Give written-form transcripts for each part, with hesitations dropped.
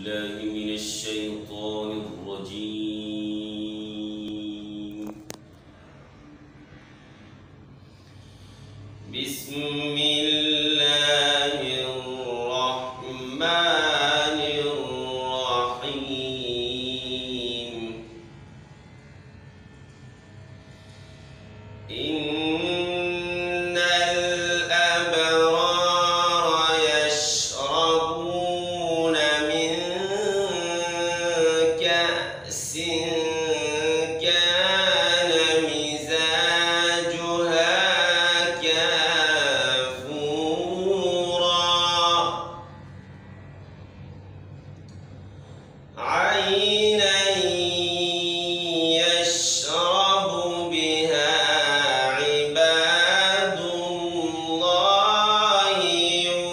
بالله من الشيطان الرجيم. بسم الله الرحمن الرحيم. إن الأبرار يشربون من كأس كان مزاجها كافورا عينا يشرب بها عباد الله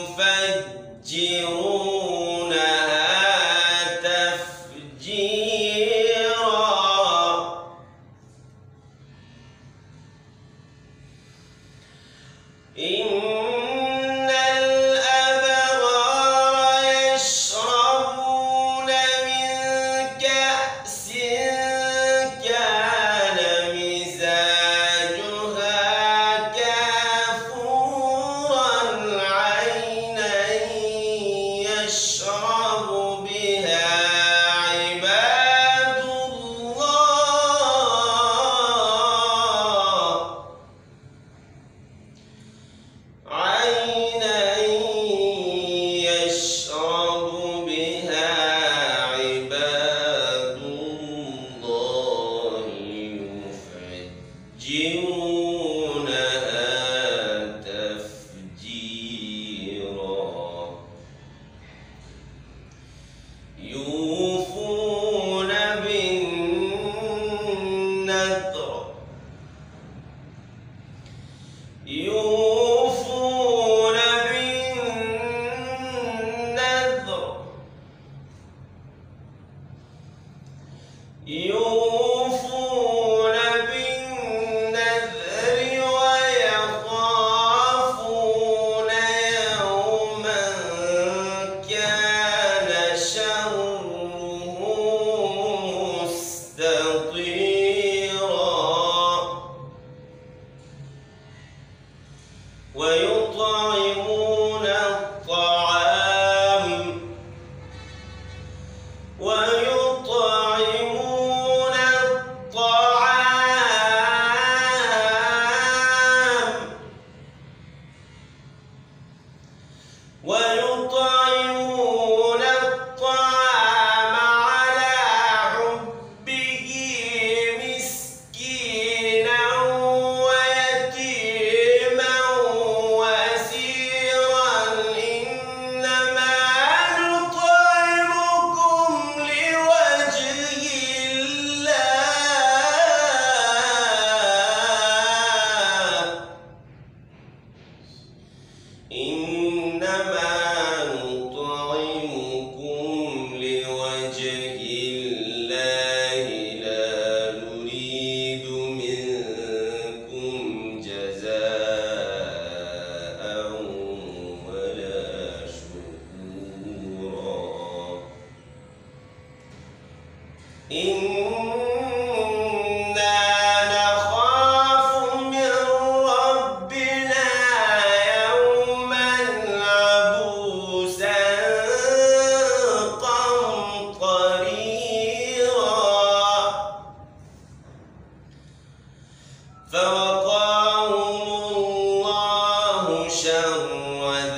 يفجرونها تفجيرا. إن الأبرار يشربون من كأس كان مزاجها كافورا عينا يشرب بها عباد الله عينا يشرب بها عباد الله يفجرونها تفجيرا. يوفون بالنذر يوفون بالنذر يوفون بالنذر ويخافون يوما كان شره مستطيرا. ويطعمون الطعام ويطعمون الطعام ويطعمون الطعام على حبه مسكينا ويتيما وأسيرا. إنما نطعمكم لوجه الله إنما نطعمكم لوجه الله لا نريد منكم جزاء ولا شكورا. إنا نخاف من ربنا يوما عبوسا قمطريرا. فوقاهم الله شر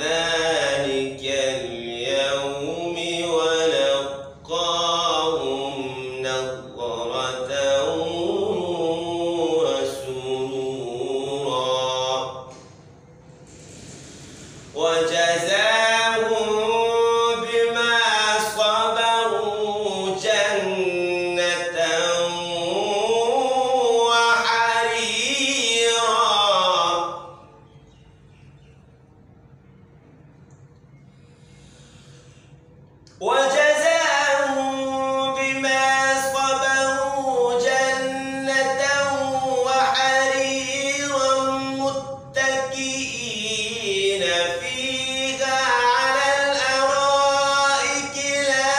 ذلك اليوم ولقاهم نضرة وسرورا. وجزاهم بما صبروا جنة وحريرا. وجزاهم بما صبروا جنة وحريرا متكئين فيها على الأرائك لا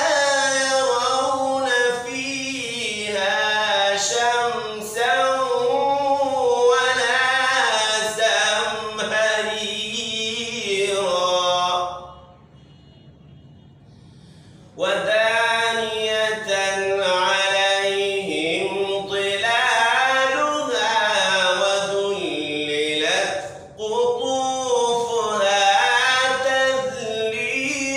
ودانية عليهم ظلالها وذللت قطوفها تذليلا